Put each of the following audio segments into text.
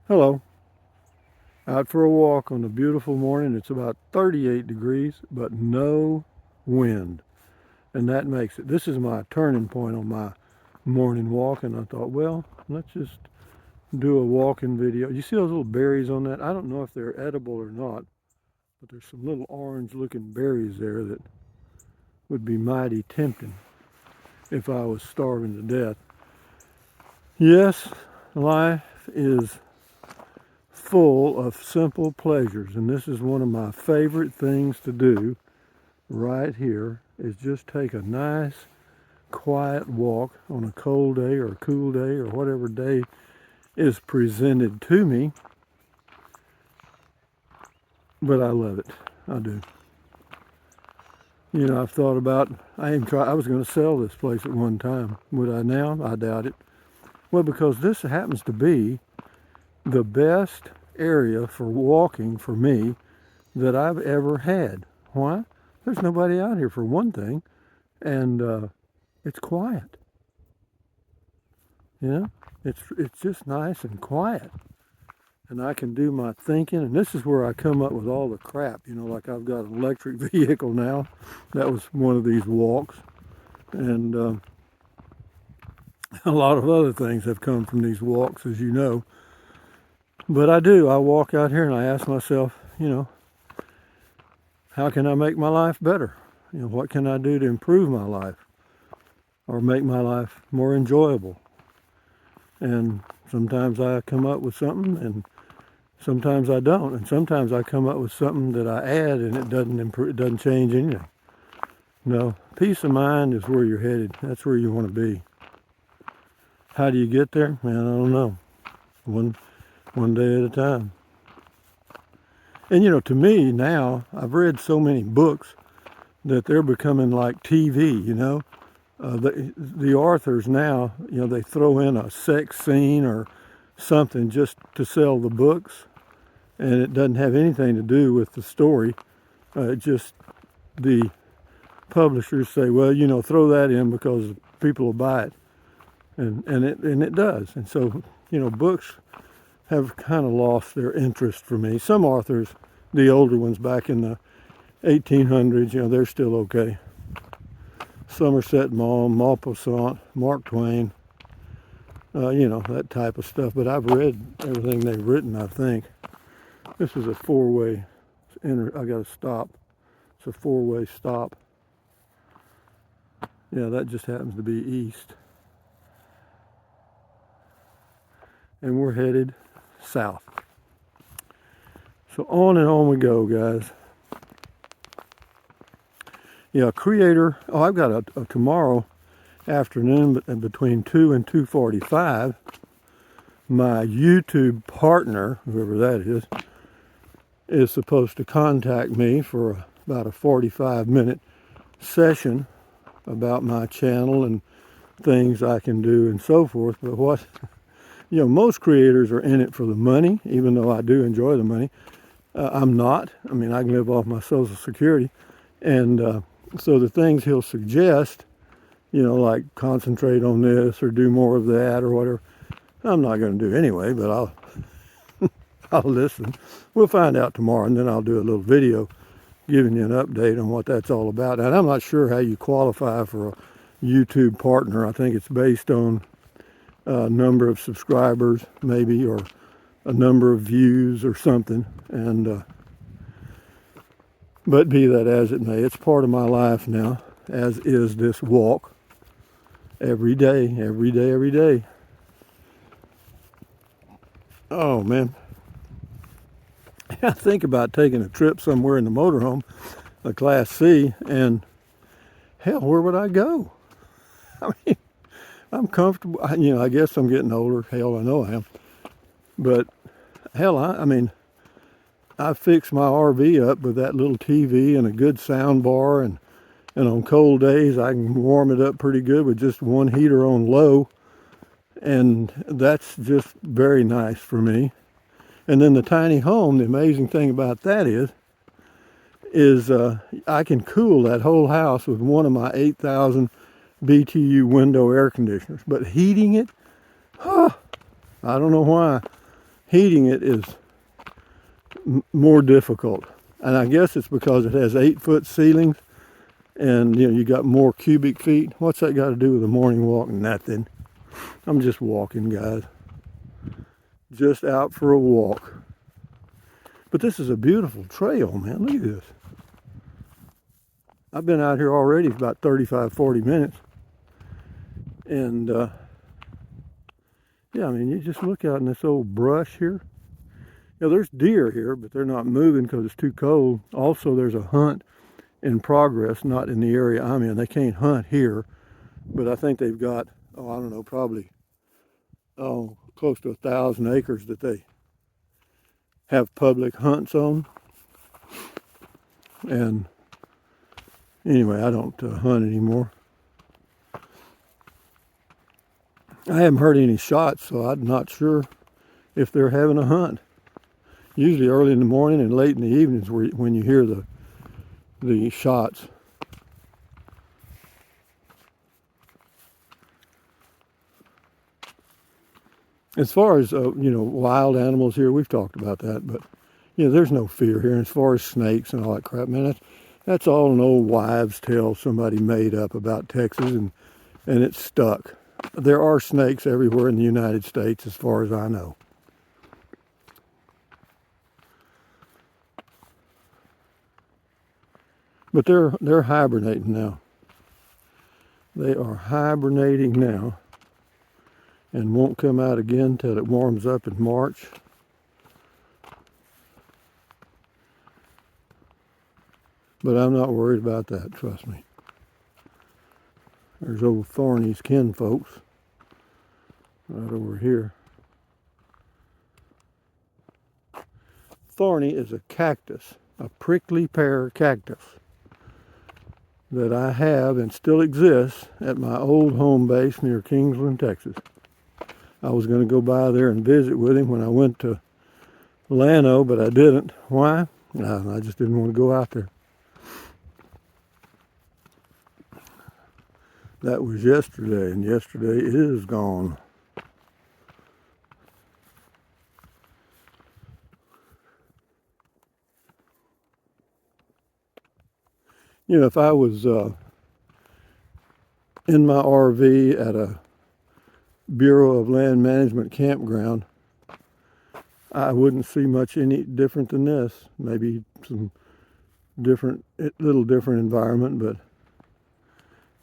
Hello. Out for a walk on a beautiful morning. It's about 38 degrees, but no wind. And that makes it. This is my turning point on my morning walk. And I thought, well, let's just do a walking video. You see those little berries on that? I don't know if they're edible or not, but there's some little orange looking berries there that would be mighty tempting if I was starving to death. Yes, life is full of simple pleasures, and this is one of my favorite things to do right here is just take a nice quiet walk on a cold day or a cool day or whatever day is presented to me. But I love it. I do. You know, I've thought about, I was going to sell this place at one time. Would I now? I doubt it. Well, because this happens to be the best area for walking for me that I've ever had. Why? There's nobody out here for one thing, and it's quiet. You know, it's just nice and quiet, and I can do my thinking. And this is where I come up with all the crap. You know, like I've got an electric vehicle now. That was one of these walks, and a lot of other things have come from these walks, as you know. But I do. I walk out here and I ask myself, you know, how can I make my life better? You know, what can I do to improve my life or make my life more enjoyable? And sometimes I come up with something and sometimes I don't. And sometimes I come up with something that I add and it doesn't improve, it doesn't change anything. No, peace of mind is where you're headed. That's where you want to be. How do you get there? Man, I don't know. One day at a time. And you know, to me now, I've read so many books that they're becoming like TV, you know. The authors now, you know, they throw in a sex scene or something just to sell the books, and it doesn't have anything to do with the story. Just the publishers say, well, you know, throw that in because people will buy it, and it does. And so, you know, books have kind of lost their interest for me. Some authors, the older ones back in the 1800s, you know, they're still okay. Somerset Maugham, Maupassant, Mark Twain, you know, that type of stuff. But I've read everything they've written, I think. This is a four-way, I got to stop. It's a four-way stop. Yeah, that just happens to be east. And we're headed south. So on and on we go, guys. Yeah, creator. Oh, I've got a tomorrow afternoon between 2 and 2:45. My YouTube partner, whoever that is supposed to contact me for about a 45-minute session about my channel and things I can do and so forth. But what, you know, most creators are in it for the money, even though I do enjoy the money. I'm not. I mean, I can live off my Social Security. And so the things he'll suggest, you know, like concentrate on this or do more of that or whatever, I'm not going to do anyway, but I'll listen. We'll find out tomorrow, and then I'll do a little video giving you an update on what that's all about. And I'm not sure how you qualify for a YouTube partner. I think it's based on a number of subscribers, maybe, or a number of views or something. And but be that as it may, it's part of my life now, as is this walk. Every day, every day, every day. Oh, man. I think about taking a trip somewhere in the motorhome, a Class C, and hell, where would I go? I mean, I'm comfortable. You know, I guess I'm getting older. Hell, I know I am. But hell, I mean, I fixed my RV up with that little TV and a good sound bar, and on cold days I can warm it up pretty good with just one heater on low, and that's just very nice for me. And then the tiny home, the amazing thing about that is I can cool that whole house with one of my 8,000 BTU window air conditioners. But heating it, I don't know why. heating it is more difficult. And I guess it's because it has 8-foot ceilings and you know, you got more cubic feet. What's that got to do with a morning walk? Nothing. I'm just walking, guys. Just out for a walk. But this is a beautiful trail, man. Look at this. I've been out here already for about 35, 40 minutes. And yeah, I mean, you just look out in this old brush here. You know, there's deer here, but they're not moving because it's too cold. Also, there's a hunt in progress, not in the area I'm in. They can't hunt here, but I think they've got, oh, I don't know, probably, oh, close to 1,000 acres that they have public hunts on. And anyway, I don't hunt anymore. I haven't heard any shots, so I'm not sure if they're having a hunt. Usually early in the morning and late in the evenings when you hear the shots. As far as you know, wild animals here, we've talked about that, but you know, there's no fear here. And as far as snakes and all that crap, man, that's all an old wives' tale somebody made up about Texas, and it's stuck. There are snakes everywhere in the United States, as far as I know. But they're hibernating now. They are hibernating now and won't come out again till it warms up in March. But I'm not worried about that, trust me. There's old Thorny's kinfolks right over here. Thorny is a cactus, a prickly pear cactus that I have and still exists at my old home base near Kingsland, Texas. I was going to go by there and visit with him when I went to Llano, but I didn't. Why? I just didn't want to go out there. That was yesterday, and yesterday is gone. You know, if I was in my RV at a Bureau of Land Management campground, I wouldn't see much any different than this. Maybe some little different environment, but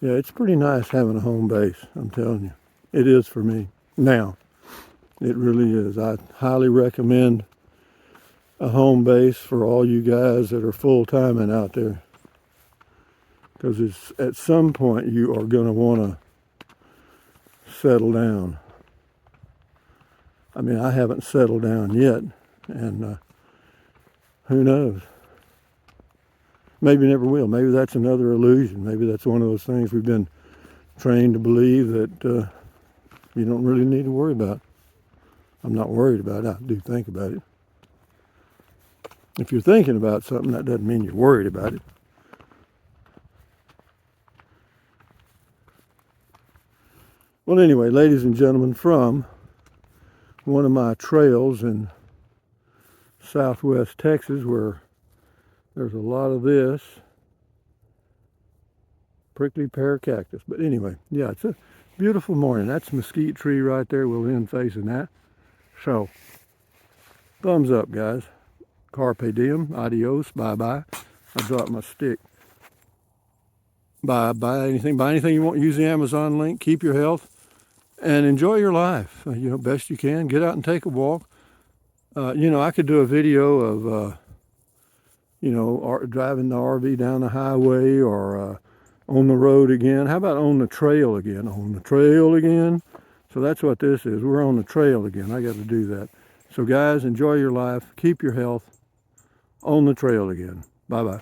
yeah, it's pretty nice having a home base, I'm telling you. It is for me. Now, it really is. I highly recommend a home base for all you guys that are full-timing out there. Because at some point you are going to want to settle down. I mean, I haven't settled down yet, and who knows? Maybe never will. Maybe that's another illusion. Maybe that's one of those things we've been trained to believe that you don't really need to worry about. I'm not worried about it. I do think about it. If you're thinking about something, that doesn't mean you're worried about it. Well, anyway, ladies and gentlemen, from one of my trails in southwest Texas where there's a lot of this prickly pear cactus. But anyway, yeah, it's a beautiful morning. That's a mesquite tree right there. We'll end facing that. So, thumbs up, guys. Carpe diem. Adios. Bye-bye. I dropped my stick. Buy anything you want. Use the Amazon link. Keep your health. And enjoy your life, you know, best you can. Get out and take a walk. You know, I could do a video of, you know, driving the RV down the highway or on the road again. How about on the trail again? On the trail again. So that's what this is. We're on the trail again. I got to do that. So guys, enjoy your life. Keep your health. On the trail again. Bye-bye.